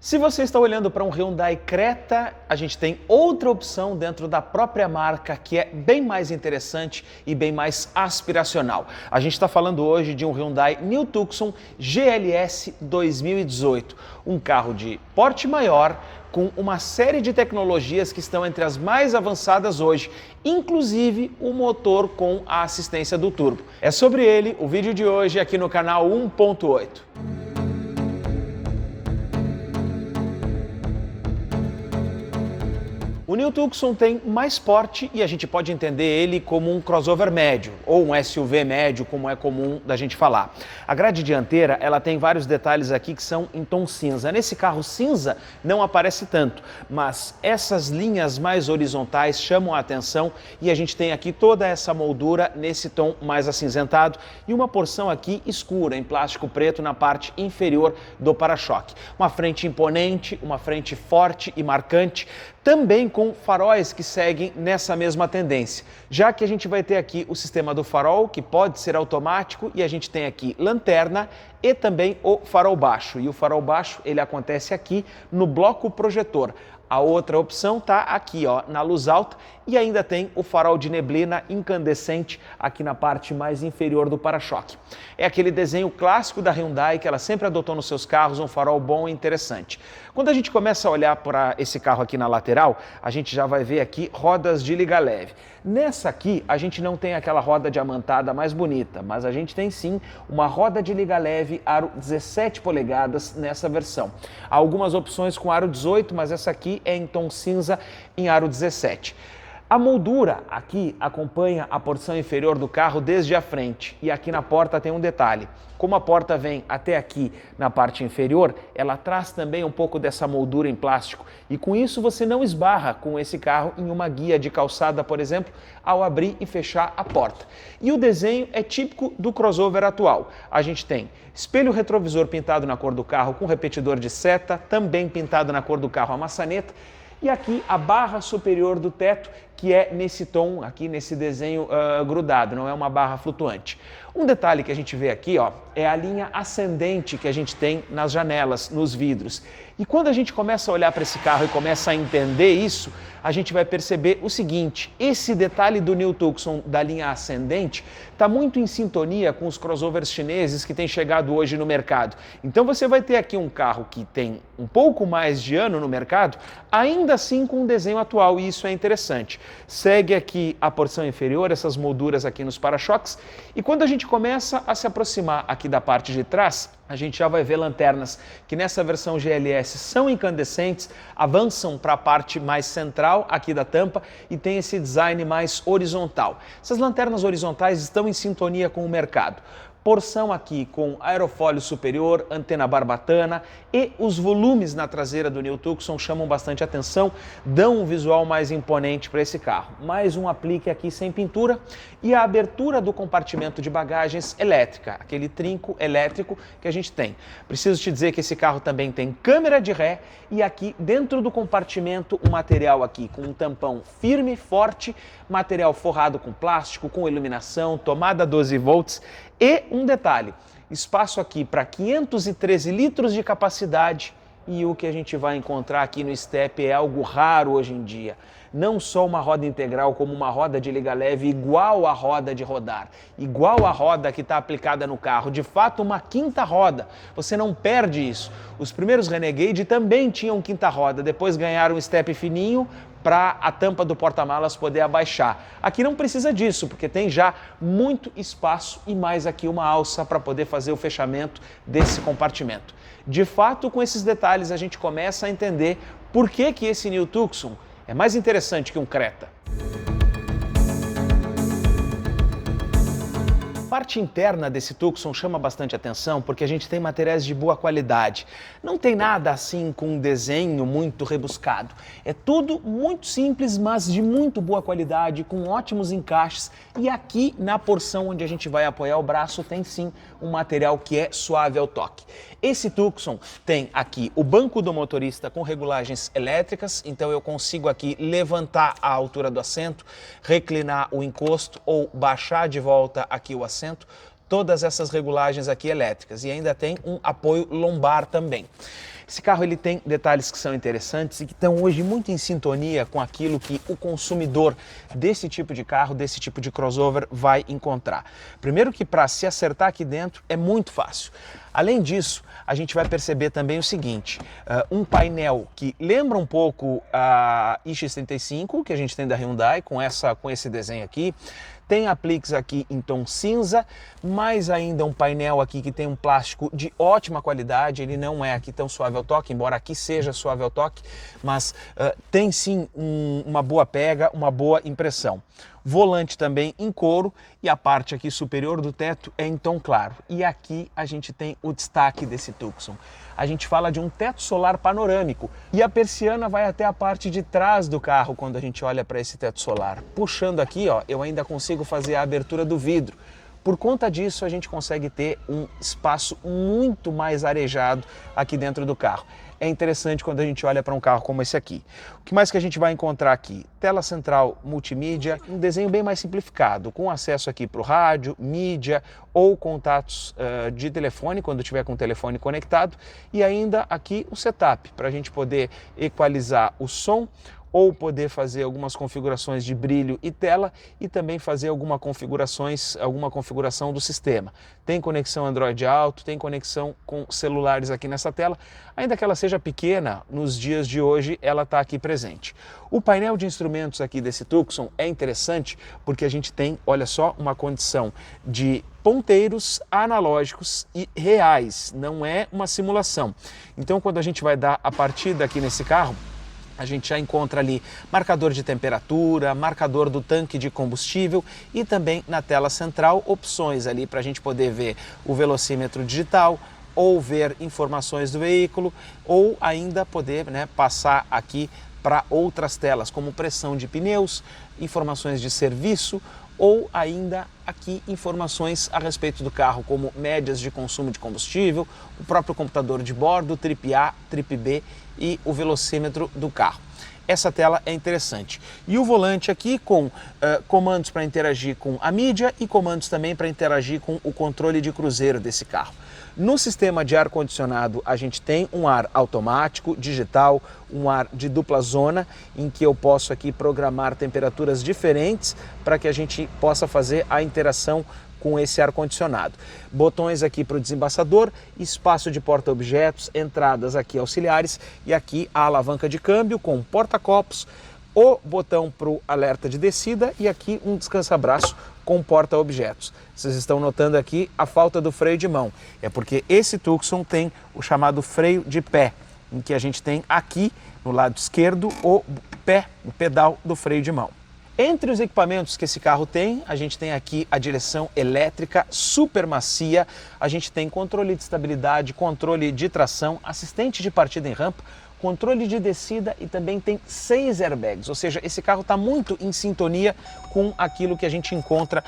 Se você está olhando para um Hyundai Creta, a gente tem outra opção dentro da própria marca que é bem mais interessante e bem mais aspiracional. A gente está falando hoje de um Hyundai New Tucson GLS 2018, um carro de porte maior, com uma série de tecnologias que estão entre as mais avançadas hoje, inclusive o motor com a assistência do turbo. É sobre ele o vídeo de hoje aqui no canal 1.8. O New Tucson tem mais porte e a gente pode entender ele como um crossover médio ou um SUV médio, como é comum da gente falar. A grade dianteira, ela tem vários detalhes aqui que são em tom cinza. Nesse carro cinza não aparece tanto, mas essas linhas mais horizontais chamam a atenção e a gente tem aqui toda essa moldura nesse tom mais acinzentado e uma porção aqui escura em plástico preto na parte inferior do para-choque. Uma frente imponente, uma frente forte e marcante, também com faróis que seguem nessa mesma tendência, já que a gente vai ter aqui o sistema do farol, que pode ser automático, e a gente tem aqui lanterna e também o farol baixo. E o farol baixo, ele acontece aqui no bloco projetor. A outra opção está aqui, ó, na luz alta, e ainda tem o farol de neblina incandescente aqui na parte mais inferior do para-choque. É aquele desenho clássico da Hyundai que ela sempre adotou nos seus carros, um farol bom e interessante. Quando a gente começa a olhar para esse carro aqui na lateral, a gente já vai ver aqui rodas de liga leve. Nessa aqui, a gente não tem aquela roda diamantada mais bonita, mas a gente tem sim uma roda de liga leve aro 17 polegadas nessa versão. Há algumas opções com aro 18, mas essa aqui é em tom cinza em aro 17. A moldura aqui acompanha a porção inferior do carro desde a frente e aqui na porta tem um detalhe. Como a porta vem até aqui na parte inferior, ela traz também um pouco dessa moldura em plástico e com isso você não esbarra com esse carro em uma guia de calçada, por exemplo, ao abrir e fechar a porta. E o desenho é típico do crossover atual. A gente tem espelho retrovisor pintado na cor do carro com repetidor de seta, também pintado na cor do carro a maçaneta, e aqui a barra superior do teto, que é nesse tom, aqui nesse desenho grudado, não é uma barra flutuante. Um detalhe que a gente vê aqui, ó, é a linha ascendente que a gente tem nas janelas, nos vidros. E quando a gente começa a olhar para esse carro e começa a entender isso, a gente vai perceber o seguinte: esse detalhe do New Tucson da linha ascendente está muito em sintonia com os crossovers chineses que têm chegado hoje no mercado. Então você vai ter aqui um carro que tem um pouco mais de ano no mercado, ainda assim com o desenho atual, e isso é interessante. Segue aqui a porção inferior, essas molduras aqui nos para-choques, e quando a gente começa a se aproximar aqui da parte de trás, a gente já vai ver lanternas que nessa versão GLS são incandescentes, avançam para a parte mais central aqui da tampa e tem esse design mais horizontal. Essas lanternas horizontais estão em sintonia com o mercado. Porção aqui com aerofólio superior, antena barbatana e os volumes na traseira do New Tucson chamam bastante atenção, dão um visual mais imponente para esse carro. Mais um aplique aqui sem pintura e a abertura do compartimento de bagagens elétrica, aquele trinco elétrico que a gente tem. Preciso te dizer que esse carro também tem câmera de ré e aqui dentro do compartimento um material aqui com um tampão firme, forte, material forrado com plástico, com iluminação, tomada 12 volts. E um detalhe, espaço aqui para 513 litros de capacidade e o que a gente vai encontrar aqui no Step é algo raro hoje em dia. Não só uma roda integral, como uma roda de liga leve igual à roda de rodar, igual à roda que está aplicada no carro, de fato uma quinta roda, você não perde isso. Os primeiros Renegade também tinham quinta roda, depois ganharam um step fininho para a tampa do porta-malas poder abaixar. Aqui não precisa disso, porque tem já muito espaço e mais aqui uma alça para poder fazer o fechamento desse compartimento. De fato, com esses detalhes a gente começa a entender por que esse New Tucson é mais interessante que um Creta. A parte interna desse Tucson chama bastante atenção porque a gente tem materiais de boa qualidade. Não tem nada assim com um desenho muito rebuscado. É tudo muito simples, mas de muito boa qualidade, com ótimos encaixes. E aqui na porção onde a gente vai apoiar o braço tem sim um material que é suave ao toque. Esse Tucson tem aqui o banco do motorista com regulagens elétricas, então eu consigo aqui levantar a altura do assento, reclinar o encosto ou baixar de volta aqui o assento. Todas essas regulagens aqui elétricas e ainda tem um apoio lombar também. Esse carro ele tem detalhes que são interessantes e que estão hoje muito em sintonia com aquilo que o consumidor desse tipo de carro, desse tipo de crossover vai encontrar. Primeiro que para se acertar aqui dentro é muito fácil. Além disso, a gente vai perceber também o seguinte, um painel que lembra um pouco a iX35 que a gente tem da Hyundai, com esse desenho aqui. Tem apliques aqui em tom cinza, mais ainda um painel aqui que tem um plástico de ótima qualidade, ele não é aqui tão suave ao toque, embora aqui seja suave ao toque, mas tem sim uma boa pega, uma boa impressão. Volante também em couro e a parte aqui superior do teto é em tom claro. E aqui a gente tem o destaque desse Tucson. A gente fala de um teto solar panorâmico e a persiana vai até a parte de trás do carro quando a gente olha para esse teto solar. Puxando aqui, ó, eu ainda consigo fazer a abertura do vidro. Por conta disso, a gente consegue ter um espaço muito mais arejado aqui dentro do carro. É interessante quando a gente olha para um carro como esse aqui. O que mais que a gente vai encontrar aqui? Tela central multimídia, um desenho bem mais simplificado, com acesso aqui para o rádio, mídia ou contatos de telefone, quando tiver com o telefone conectado. E ainda aqui o setup, para a gente poder equalizar o som, ou poder fazer algumas configurações de brilho e tela e também fazer alguma configuração do sistema. Tem conexão Android Auto, tem conexão com celulares aqui nessa tela, ainda que ela seja pequena, nos dias de hoje ela está aqui presente. O painel de instrumentos aqui desse Tucson é interessante porque a gente tem, olha só, uma condição de ponteiros analógicos e reais, não é uma simulação. Então quando a gente vai dar a partida aqui nesse carro, a gente já encontra ali marcador de temperatura, marcador do tanque de combustível e também na tela central opções ali para a gente poder ver o velocímetro digital ou ver informações do veículo ou ainda poder passar aqui para outras telas como pressão de pneus, informações de serviço ou ainda aqui informações a respeito do carro, como médias de consumo de combustível, o próprio computador de bordo, trip A, trip B e o velocímetro do carro. Essa tela é interessante. E o volante aqui com comandos para interagir com a mídia e comandos também para interagir com o controle de cruzeiro desse carro. No sistema de ar-condicionado, a gente tem um ar automático, digital, um ar de dupla zona, em que eu posso aqui programar temperaturas diferentes para que a gente possa fazer a interação com esse ar-condicionado. Botões aqui para o desembaçador, espaço de porta-objetos, entradas aqui auxiliares e aqui a alavanca de câmbio com porta-copos, o botão para o alerta de descida e aqui um descansa-braço com porta-objetos. Vocês estão notando aqui a falta do freio de mão. É porque esse Tucson tem o chamado freio de pé, em que a gente tem aqui no lado esquerdo o pedal do freio de mão. Entre os equipamentos que esse carro tem, a gente tem aqui a direção elétrica super macia, a gente tem controle de estabilidade, controle de tração, assistente de partida em rampa, controle de descida e também tem 6 airbags, ou seja, esse carro está muito em sintonia com aquilo que a gente encontra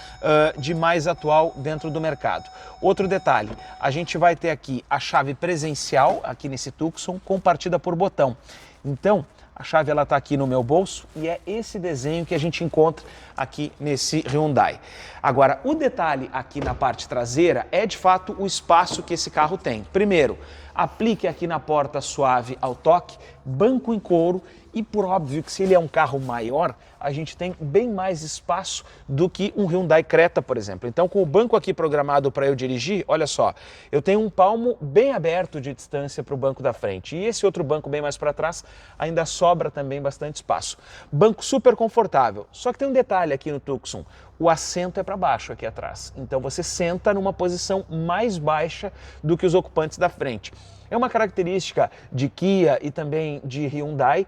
de mais atual dentro do mercado. Outro detalhe, a gente vai ter aqui a chave presencial, aqui nesse Tucson, com partida por botão. Então, a chave ela está aqui no meu bolso e é esse desenho que a gente encontra aqui nesse Hyundai. Agora, o detalhe aqui na parte traseira é de fato o espaço que esse carro tem. Primeiro, aplique aqui na porta suave ao toque, banco em couro e por óbvio que se ele é um carro maior, a gente tem bem mais espaço do que um Hyundai Creta, por exemplo. Então com o banco aqui programado para eu dirigir, olha só, eu tenho um palmo bem aberto de distância para o banco da frente e esse outro banco bem mais para trás ainda sobra também bastante espaço. Banco super confortável, só que tem um detalhe aqui no Tucson, o assento é para baixo aqui atrás, então você senta numa posição mais baixa do que os ocupantes da frente. É uma característica de Kia e também de Hyundai,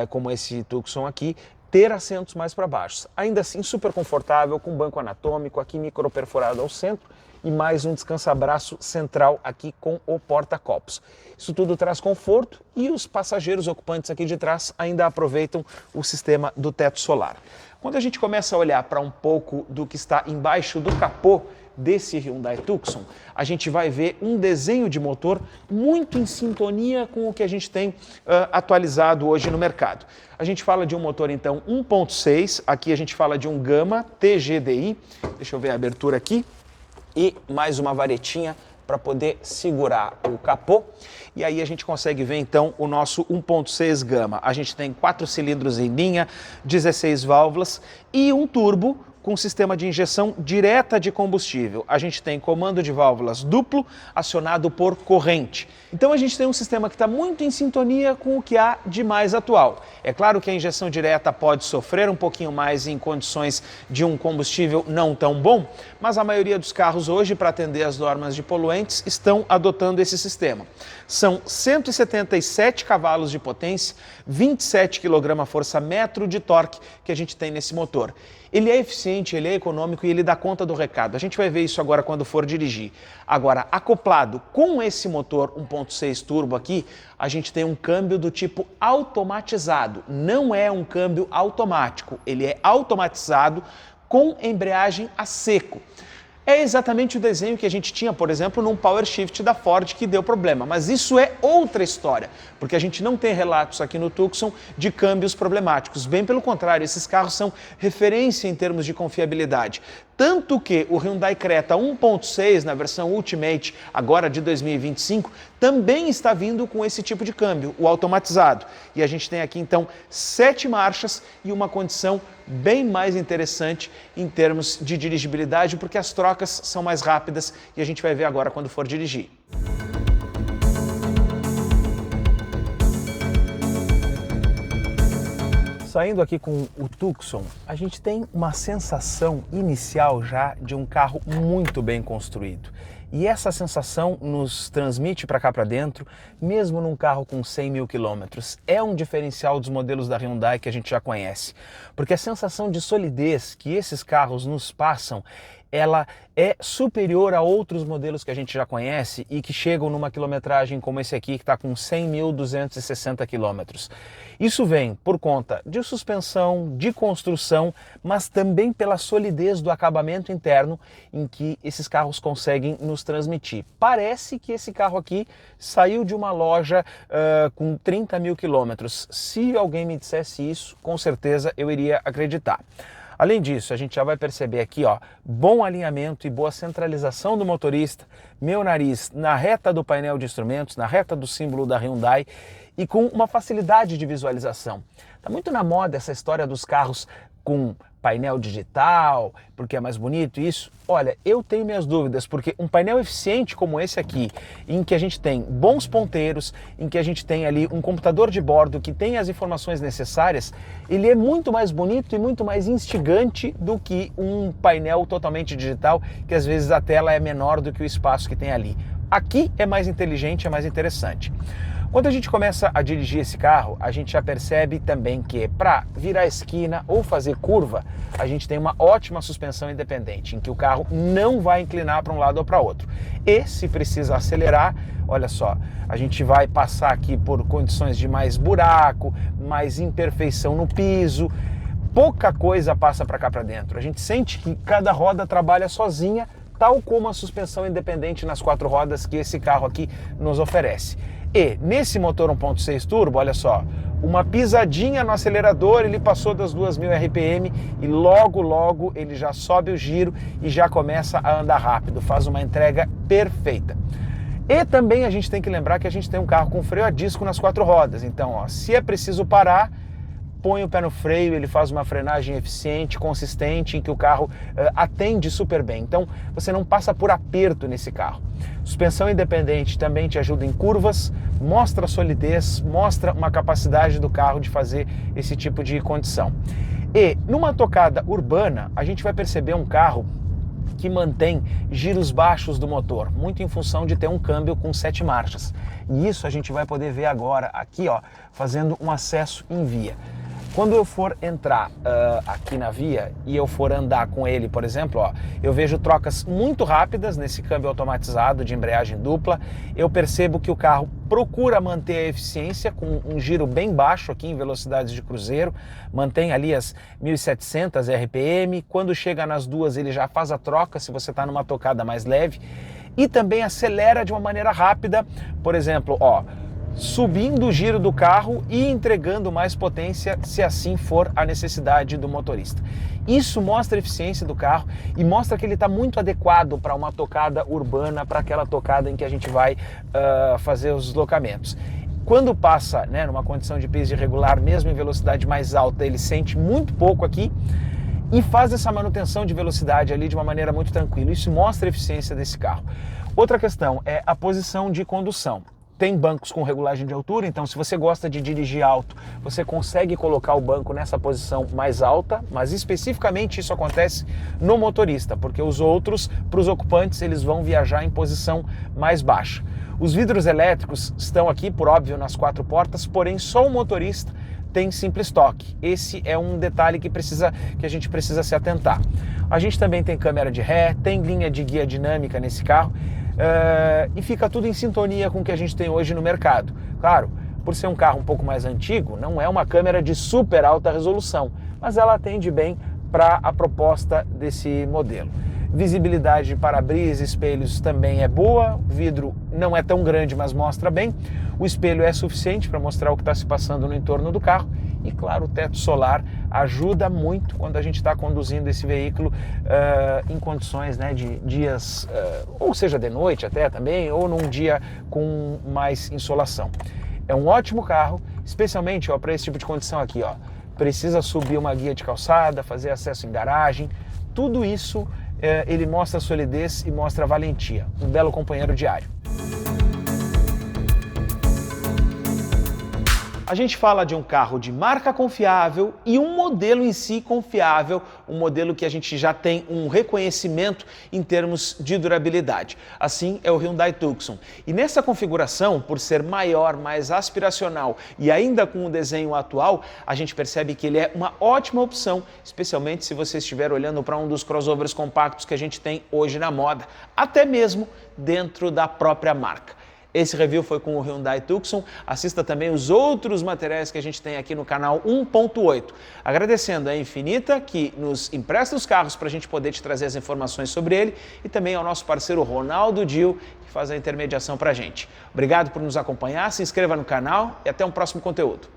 como esse Tucson aqui, ter assentos mais para baixo. Ainda assim, super confortável, com banco anatômico, aqui micro perforado ao centro e mais um descansa-braço central aqui com o porta-copos. Isso tudo traz conforto e os passageiros ocupantes aqui de trás ainda aproveitam o sistema do teto solar. Quando a gente começa a olhar para um pouco do que está embaixo do capô desse Hyundai Tucson, a gente vai ver um desenho de motor muito em sintonia com o que a gente tem atualizado hoje no mercado. A gente fala de um motor então 1.6, aqui a gente fala de um Gama TGDI, deixa eu ver a abertura aqui, e mais uma varetinha para poder segurar o capô. E aí a gente consegue ver então o nosso 1.6 Gama. A gente tem 4 cilindros em linha, 16 válvulas e um turbo com sistema de injeção direta de combustível. A gente tem comando de válvulas duplo, acionado por corrente. Então a gente tem um sistema que está muito em sintonia com o que há de mais atual. É claro que a injeção direta pode sofrer um pouquinho mais em condições de um combustível não tão bom, mas a maioria dos carros hoje, para atender as normas de poluentes, estão adotando esse sistema. São 177 cavalos de potência, 27 kgfm de torque que a gente tem nesse motor. Ele é eficiente, ele é econômico e ele dá conta do recado. A gente vai ver isso agora quando for dirigir. Agora, acoplado com esse motor 1.6 turbo aqui, a gente tem um câmbio do tipo automatizado. Não é um câmbio automático, ele é automatizado com embreagem a seco. É exatamente o desenho que a gente tinha, por exemplo, num Power Shift da Ford que deu problema. Mas isso é outra história, porque a gente não tem relatos aqui no Tucson de câmbios problemáticos. Bem pelo contrário, esses carros são referência em termos de confiabilidade. Tanto que o Hyundai Creta 1.6, na versão Ultimate, agora de 2025, também está vindo com esse tipo de câmbio, o automatizado. E a gente tem aqui, então, 7 marchas e uma condição bem mais interessante em termos de dirigibilidade, porque as trocas são mais rápidas e a gente vai ver agora quando for dirigir. Saindo aqui com o Tucson, a gente tem uma sensação inicial já de um carro muito bem construído. E essa sensação nos transmite para cá para dentro, mesmo num carro com 100 mil quilômetros. É um diferencial dos modelos da Hyundai que a gente já conhece. Porque a sensação de solidez que esses carros nos passam, ela é superior a outros modelos que a gente já conhece e que chegam numa quilometragem como esse aqui, que está com 100.260 quilômetros. Isso vem por conta de suspensão, de construção, mas também pela solidez do acabamento interno em que esses carros conseguem nos transmitir. Parece que esse carro aqui saiu de uma loja com 30 mil quilômetros. Se alguém me dissesse isso, com certeza eu iria acreditar. Além disso, a gente já vai perceber aqui, ó, bom alinhamento e boa centralização do motorista, meu nariz na reta do painel de instrumentos, na reta do símbolo da Hyundai e com uma facilidade de visualização. Tá muito na moda essa história dos carros com painel digital, porque é mais bonito isso. Olha, eu tenho minhas dúvidas, porque um painel eficiente como esse aqui, em que a gente tem bons ponteiros, em que a gente tem ali um computador de bordo que tem as informações necessárias, ele é muito mais bonito e muito mais instigante do que um painel totalmente digital, que às vezes a tela é menor do que o espaço que tem ali. Aqui é mais inteligente, é mais interessante. Quando a gente começa a dirigir esse carro, a gente já percebe também que para virar a esquina ou fazer curva, a gente tem uma ótima suspensão independente, em que o carro não vai inclinar para um lado ou para outro. E se precisa acelerar, olha só, a gente vai passar aqui por condições de mais buraco, mais imperfeição no piso, pouca coisa passa para cá para dentro. A gente sente que cada roda trabalha sozinha, tal como a suspensão independente nas 4 rodas que esse carro aqui nos oferece. E nesse motor 1.6 turbo, olha só, uma pisadinha no acelerador, ele passou das 2.000 RPM e logo ele já sobe o giro e já começa a andar rápido, faz uma entrega perfeita. E também a gente tem que lembrar que a gente tem um carro com freio a disco nas 4 rodas, então ó, se é preciso parar, põe o pé no freio, ele faz uma frenagem eficiente, consistente, em que o carro atende super bem. Então, você não passa por aperto nesse carro. Suspensão independente também te ajuda em curvas, mostra solidez, mostra uma capacidade do carro de fazer esse tipo de condição. E numa tocada urbana, a gente vai perceber um carro que mantém giros baixos do motor, muito em função de ter um câmbio com 7 marchas. E isso a gente vai poder ver agora aqui, ó, fazendo um acesso em via. Quando eu for entrar aqui na via e eu for andar com ele, por exemplo, ó, eu vejo trocas muito rápidas nesse câmbio automatizado de embreagem dupla. Eu percebo que o carro procura manter a eficiência com um giro bem baixo aqui em velocidades de cruzeiro, mantém ali as 1.700 RPM. Quando chega nas 2 ele já faz a troca se você está numa tocada mais leve e também acelera de uma maneira rápida. Por exemplo, ó, subindo o giro do carro e entregando mais potência, se assim for a necessidade do motorista. Isso mostra a eficiência do carro e mostra que ele está muito adequado para uma tocada urbana, para aquela tocada em que a gente vai fazer os deslocamentos. Quando passa, né, numa condição de piso irregular, mesmo em velocidade mais alta, ele sente muito pouco aqui e faz essa manutenção de velocidade ali de uma maneira muito tranquila. Isso mostra a eficiência desse carro. Outra questão é a posição de condução. Tem bancos com regulagem de altura, então se você gosta de dirigir alto, você consegue colocar o banco nessa posição mais alta, mas especificamente isso acontece no motorista, porque os outros, para os ocupantes, eles vão viajar em posição mais baixa. Os vidros elétricos estão aqui, por óbvio, nas 4 portas, porém só o motorista tem simples toque. Esse é um detalhe que a gente precisa se atentar. A gente também tem câmera de ré, tem linha de guia dinâmica nesse carro, e fica tudo em sintonia com o que a gente tem hoje no mercado. Claro, por ser um carro um pouco mais antigo, não é uma câmera de super alta resolução, mas ela atende bem para a proposta desse modelo. Visibilidade de para-brisa, espelhos também é boa, o vidro não é tão grande, mas mostra bem. O espelho é suficiente para mostrar o que está se passando no entorno do carro. E claro, o teto solar ajuda muito quando a gente está conduzindo esse veículo em condições, né, de dias, ou seja, de noite até também, ou num dia com mais insolação. É um ótimo carro, especialmente para esse tipo de condição aqui. Precisa subir uma guia de calçada, fazer acesso em garagem, tudo isso ele mostra solidez e mostra valentia. Um belo companheiro diário. A gente fala de um carro de marca confiável e um modelo em si confiável, um modelo que a gente já tem um reconhecimento em termos de durabilidade. Assim é o Hyundai Tucson. E nessa configuração, por ser maior, mais aspiracional e ainda com o desenho atual, a gente percebe que ele é uma ótima opção, especialmente se você estiver olhando para um dos crossovers compactos que a gente tem hoje na moda, até mesmo dentro da própria marca. Esse review foi com o Hyundai Tucson. Assista também os outros materiais que a gente tem aqui no canal 1.8. Agradecendo a Infinita, que nos empresta os carros para a gente poder te trazer as informações sobre ele, e também ao nosso parceiro Ronaldo Dil, que faz a intermediação para a gente. Obrigado por nos acompanhar, se inscreva no canal e até um próximo conteúdo.